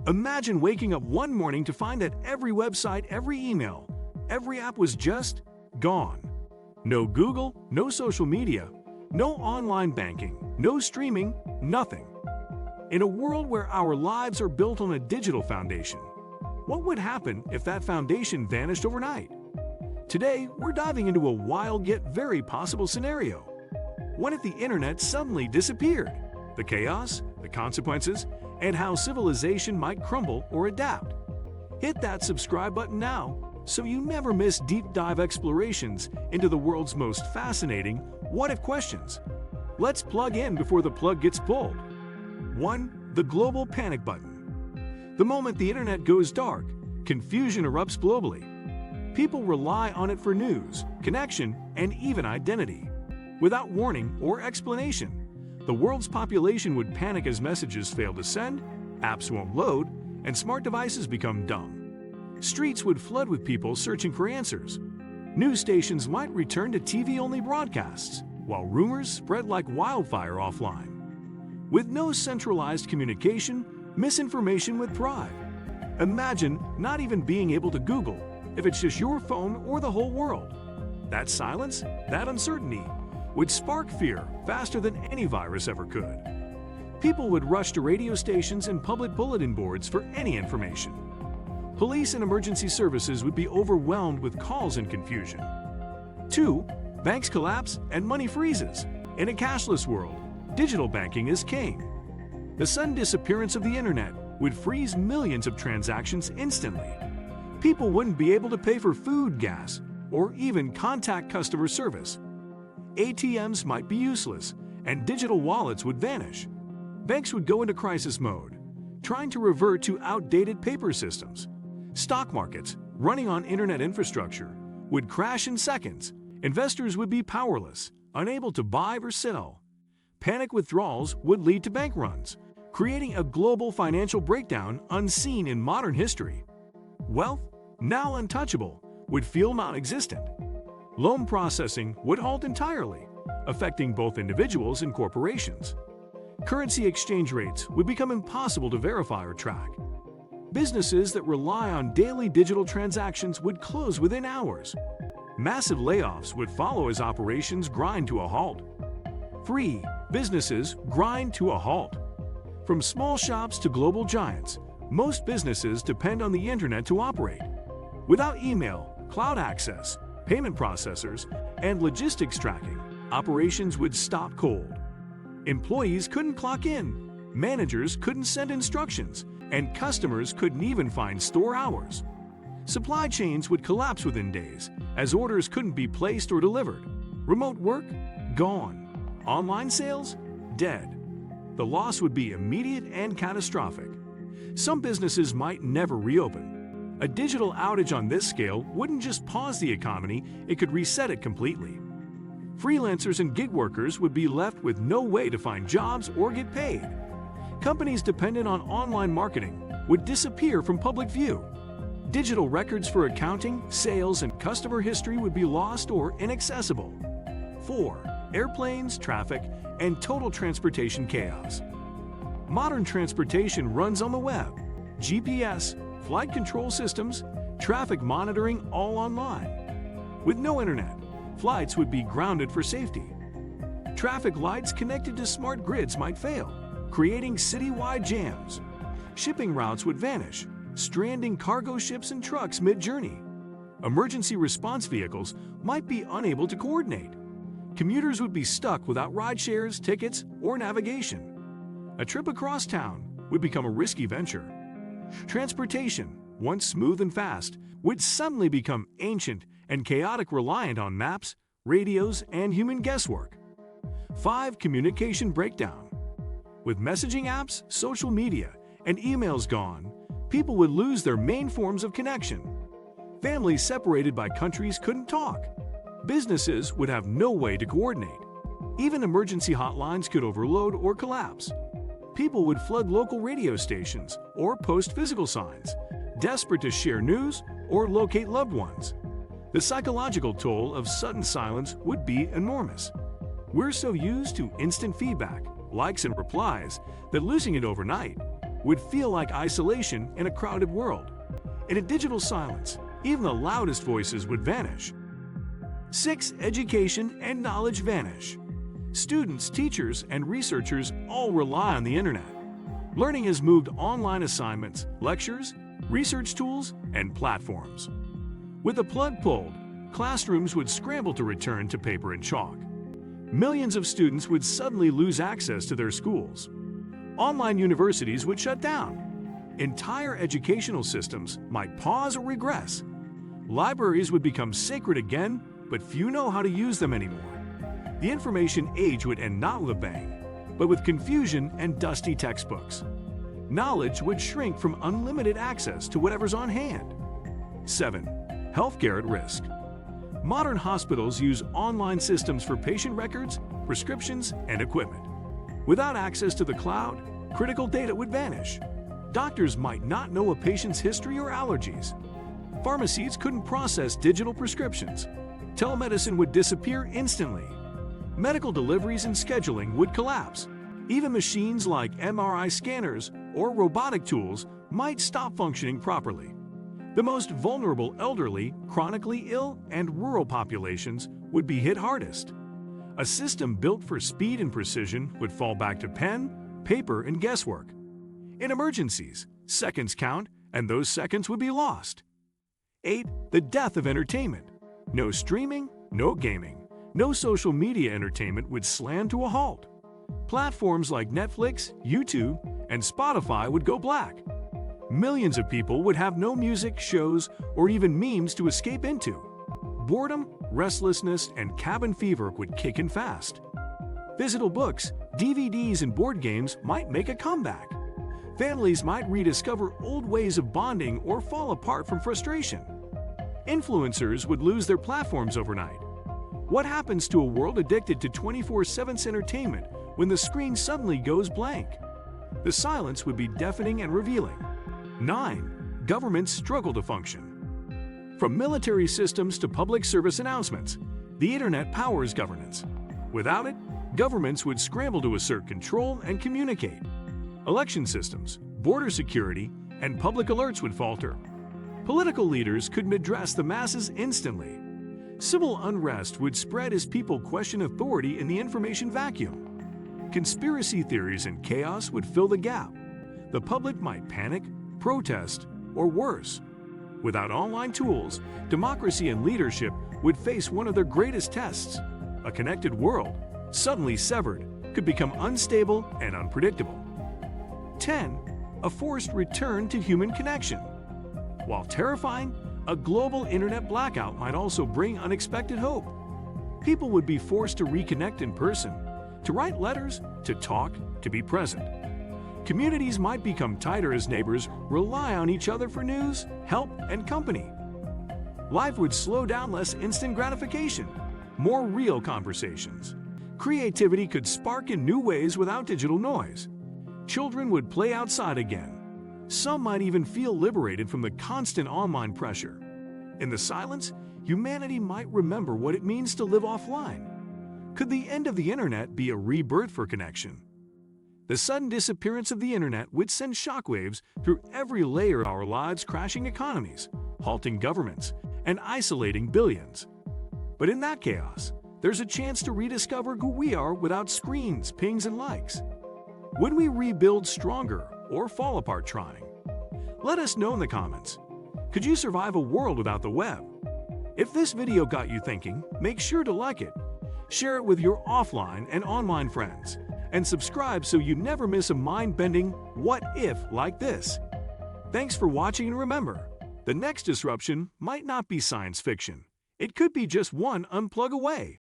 Imagine waking up one morning to find that every website, every email, every app was just gone. No Google, no social media, no online banking, no streaming, nothing. In a world where our lives are built on a digital foundation, what would happen if that foundation vanished overnight? Today, we're diving into a wild yet very possible scenario. What if the internet suddenly disappeared? The chaos, the consequences, and how civilization might crumble or adapt. Hit that subscribe button now so you never miss deep dive explorations into the world's most fascinating what-if questions. Let's plug in before the plug gets pulled. 1. The global panic button. The moment the internet goes dark, confusion erupts globally. People rely on it for news, connection, and even identity. Without warning or explanation, the world's population would panic as messages fail to send, apps won't load, and smart devices become dumb. Streets would flood with people searching for answers. News stations might return to TV-only broadcasts, while rumors spread like wildfire offline. With no centralized communication, misinformation would thrive. Imagine not even being able to Google if it's just your phone or the whole world. That silence, that uncertainty, would spark fear faster than any virus ever could. People would rush to radio stations and public bulletin boards for any information. Police and emergency services would be overwhelmed with calls and confusion. 2. Banks collapse and money freezes. In a cashless world, digital banking is king. The sudden disappearance of the internet would freeze millions of transactions instantly. People wouldn't be able to pay for food, gas, or even contact customer service. ATMs might be useless, and digital wallets would vanish. Banks would go into crisis mode, trying to revert to outdated paper systems. Stock markets, running on internet infrastructure, would crash in seconds. Investors would be powerless, unable to buy or sell. Panic withdrawals would lead to bank runs, creating a global financial breakdown unseen in modern history. Wealth, now untouchable, would feel non-existent. Loan processing would halt entirely, affecting both individuals and corporations. Currency exchange rates would become impossible to verify or track. Businesses that rely on daily digital transactions would close within hours. Massive layoffs would follow as operations grind to a halt. 3. Businesses grind to a halt. From small shops to global giants, most businesses depend on the internet to operate. Without email, cloud access, payment processors, and logistics tracking, operations would stop cold. Employees couldn't clock in, managers couldn't send instructions, and customers couldn't even find store hours. Supply chains would collapse within days, as orders couldn't be placed or delivered. Remote work? Gone. Online sales? Dead. The loss would be immediate and catastrophic. Some businesses might never reopen. A digital outage on this scale wouldn't just pause the economy, it could reset it completely. Freelancers and gig workers would be left with no way to find jobs or get paid. Companies dependent on online marketing would disappear from public view. Digital records for accounting, sales, and customer history would be lost or inaccessible. 4. Airplanes, traffic, and total transportation chaos. Modern transportation runs on the web. GPS, flight control systems, traffic monitoring all online. With no internet, flights would be grounded for safety. Traffic lights connected to smart grids might fail, creating citywide jams. Shipping routes would vanish, stranding cargo ships and trucks mid-journey. Emergency response vehicles might be unable to coordinate. Commuters would be stuck without ride-shares, tickets, or navigation. A trip across town would become a risky venture. Transportation, once smooth and fast, would suddenly become ancient and chaotic, reliant on maps, radios, and human guesswork. 5. Communication breakdown. With messaging apps, social media, and emails gone, people would lose their main forms of connection. Families separated by countries couldn't talk. Businesses would have no way to coordinate. Even emergency hotlines could overload or collapse. People would flood local radio stations or post physical signs, desperate to share news or locate loved ones. The psychological toll of sudden silence would be enormous. We're so used to instant feedback, likes, and replies that losing it overnight would feel like isolation in a crowded world. In a digital silence, even the loudest voices would vanish. 6. Education and knowledge vanish. Students, teachers, and researchers all rely on the internet. Learning has moved online assignments, lectures, research tools, and platforms. With the plug pulled, classrooms would scramble to return to paper and chalk. Millions of students would suddenly lose access to their schools. Online universities would shut down. Entire educational systems might pause or regress. Libraries would become sacred again, but few know how to use them anymore. The information age would end not with a bang, but with confusion and dusty textbooks. Knowledge would shrink from unlimited access to whatever's on hand. 7. Healthcare at risk. Modern hospitals use online systems for patient records, prescriptions, and equipment. Without access to the cloud, critical data would vanish. Doctors might not know a patient's history or allergies. Pharmacies couldn't process digital prescriptions. Telemedicine would disappear instantly. Medical deliveries and scheduling would collapse. Even machines like MRI scanners or robotic tools might stop functioning properly. The most vulnerable elderly, chronically ill, and rural populations would be hit hardest. A system built for speed and precision would fall back to pen, paper, and guesswork. In emergencies, seconds count, and those seconds would be lost. 8. The death of entertainment. No streaming, no gaming, no social media entertainment would slam to a halt. Platforms like Netflix, YouTube, and Spotify would go black. Millions of people would have no music, shows, or even memes to escape into. Boredom, restlessness, and cabin fever would kick in fast. Physical books, DVDs, and board games might make a comeback. Families might rediscover old ways of bonding or fall apart from frustration. Influencers would lose their platforms overnight. What happens to a world addicted to 24/7 entertainment when the screen suddenly goes blank? The silence would be deafening and revealing. 9. Governments struggle to function. From military systems to public service announcements, the internet powers governance. Without it, governments would scramble to assert control and communicate. Election systems, border security, and public alerts would falter. Political leaders couldn't address the masses instantly. Civil unrest would spread as people question authority in the information vacuum. Conspiracy theories and chaos would fill the gap. The public might panic, protest, or worse. Without online tools, democracy and leadership would face one of their greatest tests. A connected world, suddenly severed, could become unstable and unpredictable. 10. A forced return to human connection. While terrifying, a global internet blackout might also bring unexpected hope. People would be forced to reconnect in person, to write letters, to talk, to be present. Communities might become tighter as neighbors rely on each other for news, help, and company. Life would slow down, less instant gratification, more real conversations. Creativity could spark in new ways without digital noise. Children would play outside again. Some might even feel liberated from the constant online pressure. In the silence, humanity might remember what it means to live offline. Could the end of the internet be a rebirth for connection? The sudden disappearance of the internet would send shockwaves through every layer of our lives, crashing economies, halting governments, and isolating billions. But in that chaos, there's a chance to rediscover who we are without screens, pings, and likes. Would we rebuild stronger or fall apart trying? Let us know in the comments. Could you survive a world without the web? If this video got you thinking, make sure to like it, share it with your offline and online friends, and subscribe so you never miss a mind-bending what if like this. Thanks for watching, and remember, the next disruption might not be science fiction. It could be just one unplug away.